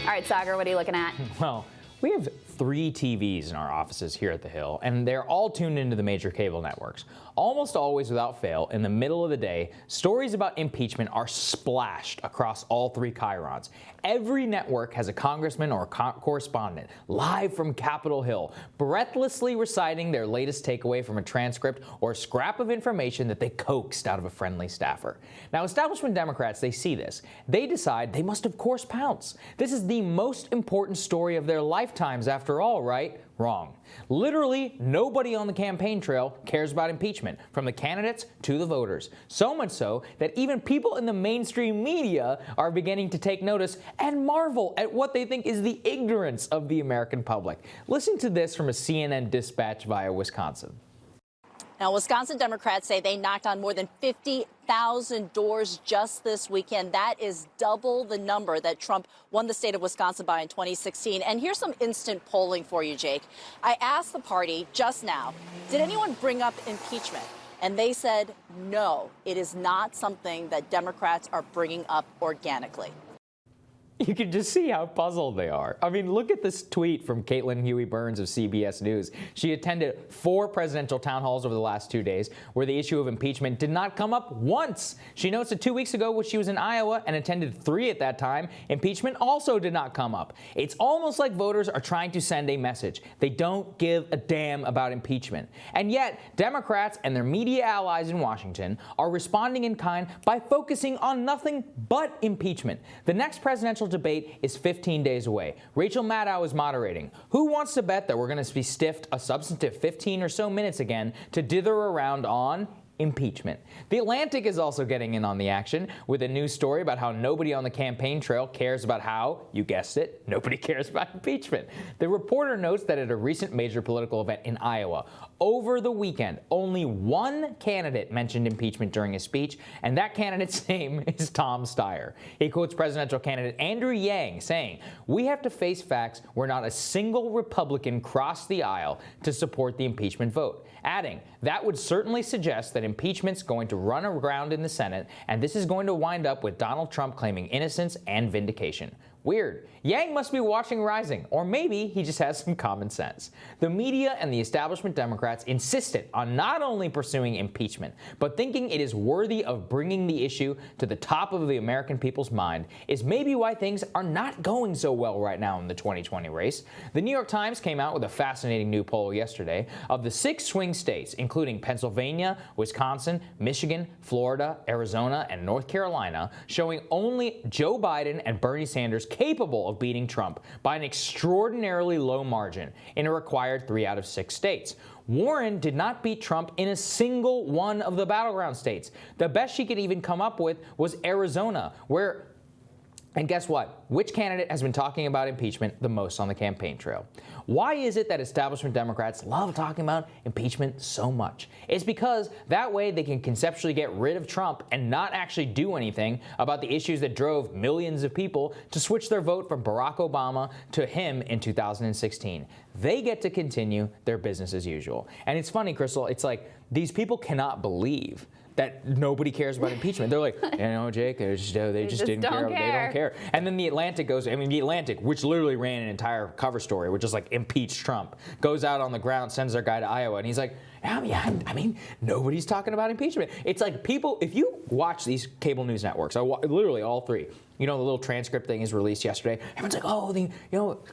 All right, Saagar, what are you looking at? Well, we have 3 TVs in our offices here at the Hill, and they're all tuned into the major cable networks. Almost always without fail, in the middle of the day, stories about impeachment are splashed across all 3 chyrons. Every network has a congressman or a correspondent live from Capitol Hill, breathlessly reciting their latest takeaway from a transcript or a scrap of information that they coaxed out of a friendly staffer. Now, establishment Democrats, they see this. They decide they must, of course, pounce. This is the most important story of their lifetimes, after all, right? Wrong. Literally, nobody on the campaign trail cares about impeachment, from the candidates to the voters. So much so that even people in the mainstream media are beginning to take notice and marvel at what they think is the ignorance of the American public. Listen to this from a CNN dispatch via Wisconsin. Now, Wisconsin Democrats say they knocked on more than 50,000 doors just this weekend. That is double the number that Trump won the state of Wisconsin by in 2016. And here's some instant polling for you, Jake. I asked the party just now, did anyone bring up impeachment? And they said, no, it is not something that Democrats are bringing up organically. You can just see how puzzled they are. I mean, look at this tweet from Caitlin Huey-Burns of CBS News. She attended 4 presidential town halls over the last 2 days where the issue of impeachment did not come up once. She notes that 2 weeks ago when she was in Iowa and attended 3 at that time, impeachment also did not come up. It's almost like voters are trying to send a message. They don't give a damn about impeachment. And yet, Democrats and their media allies in Washington are responding in kind by focusing on nothing but impeachment. The next presidential debate is 15 days away. Rachel Maddow is moderating. Who wants to bet that we're going to be stiffed a substantive 15 or so minutes again to dither around on impeachment? The Atlantic is also getting in on the action with a news story about how nobody on the campaign trail cares about how, you guessed it, nobody cares about impeachment. The reporter notes that at a recent major political event in Iowa, over the weekend, only 1 candidate mentioned impeachment during his speech, and that candidate's name is Tom Steyer. He quotes presidential candidate Andrew Yang saying, "We have to face facts where not a single Republican crossed the aisle to support the impeachment vote," adding, "That would certainly suggest that impeachment's going to run aground in the Senate, and this is going to wind up with Donald Trump claiming innocence and vindication." Weird. Yang must be watching Rising, or maybe he just has some common sense. The media and the establishment Democrats insisted on not only pursuing impeachment, but thinking it is worthy of bringing the issue to the top of the American people's mind is maybe why things are not going so well right now in the 2020 race. The New York Times came out with a fascinating new poll yesterday of the 6 swing states, including Pennsylvania, Wisconsin, Michigan, Florida, Arizona, and North Carolina, showing only Joe Biden and Bernie Sanders capable of beating Trump by an extraordinarily low margin in a required 3 out of 6 states. Warren did not beat Trump in a single one of the battleground states. The best she could even come up with was Arizona, where, and guess what? Which candidate has been talking about impeachment the most on the campaign trail? Why is it that establishment Democrats love talking about impeachment so much? It's because that way they can conceptually get rid of Trump and not actually do anything about the issues that drove millions of people to switch their vote from Barack Obama to him in 2016. They get to continue their business as usual. And it's funny, Crystal, it's like these people cannot believe that nobody cares about impeachment. They're like, Jake, they just didn't care. They don't care. And then the Atlantic goes, the Atlantic, which literally ran an entire cover story, which is like impeach Trump, goes out on the ground, sends their guy to Iowa, and he's like, nobody's talking about impeachment. It's like people, if you watch these cable news networks, literally all 3, the little transcript thing is released yesterday. Everyone's like, oh, the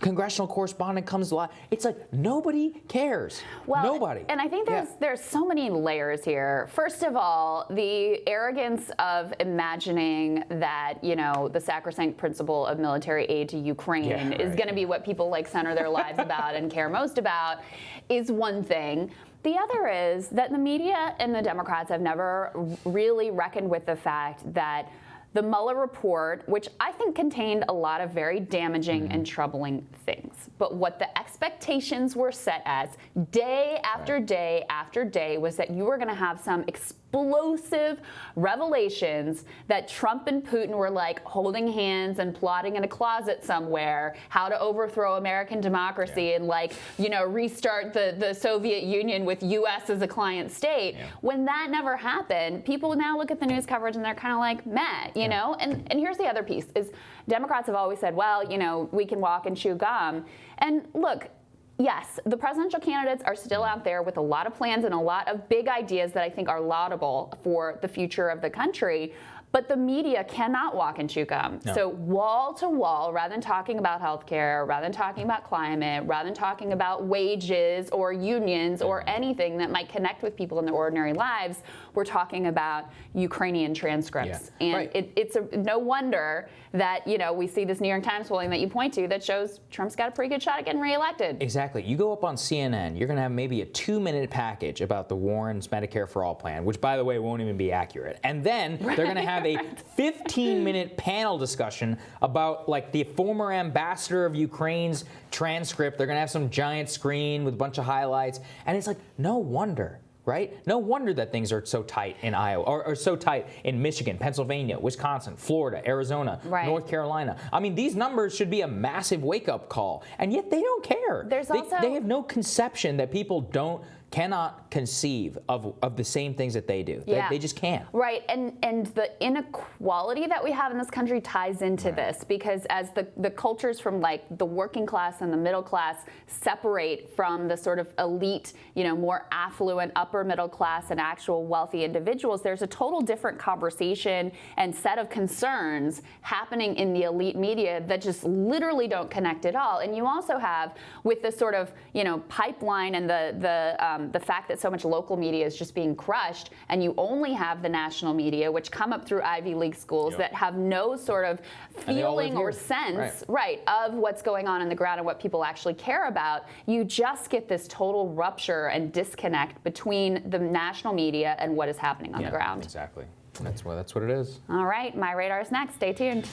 congressional correspondent comes to life. It's like nobody cares. Well, nobody. And I think there's so many layers here. First of all, the arrogance of imagining that the sacrosanct principle of military aid to Ukraine is going to be what people center their lives about and care most about is one thing. The other is that the media and the Democrats have never really reckoned with the fact that the Mueller report, which I think contained a lot of very damaging and troubling things, but what the expectations were set as day after day after day was that you were going to have some explosive revelations that Trump and Putin were holding hands and plotting in a closet somewhere, how to overthrow American democracy and restart the Soviet Union with U.S. as a client state. When that never happened, people now look at the news coverage and they're kind of like, meh, you know? And here's the other piece is Democrats have always said, well, we can walk and chew gum. And look, yes, the presidential candidates are still out there with a lot of plans and a lot of big ideas that I think are laudable for the future of the country. But the media cannot walk and chew gum. No. So wall to wall, rather than talking about healthcare, rather than talking about climate, rather than talking about wages or unions or anything that might connect with people in their ordinary lives, we're talking about Ukrainian transcripts. Yeah. And Right. it's no wonder that, we see this New York Times polling that you point to that shows Trump's got a pretty good shot at getting reelected. Exactly. You go up on CNN, you're going to have maybe a 2-minute package about the Warren's Medicare for All plan, which, by the way, won't even be accurate. And then they're going to have a 15-minute panel discussion about, like, the former ambassador of Ukraine's transcript. They're going to have some giant screen with a bunch of highlights. And it's like, no wonder. Right? No wonder that things are so tight in Iowa, or so tight in Michigan, Pennsylvania, Wisconsin, Florida, Arizona, right. North Carolina. I mean, these numbers should be a massive wake-up call, and yet they don't care. They have no conception that people cannot conceive of the same things that they do. Yeah. They just can't. Right, and the inequality that we have in this country ties into this, because as the cultures from like the working class and the middle class separate from the sort of elite, more affluent upper middle class and actual wealthy individuals, there's a total different conversation and set of concerns happening in the elite media that just literally don't connect at all. And you also have, with this sort of pipeline and the fact that so much local media is just being crushed, and you only have the national media, which come up through Ivy League schools that have no sort of feeling or sense, right, of what's going on the ground and what people actually care about. You just get this total rupture and disconnect between the national media and what is happening on the ground. Exactly. That's what it is. All right, My Radar is next. Stay tuned.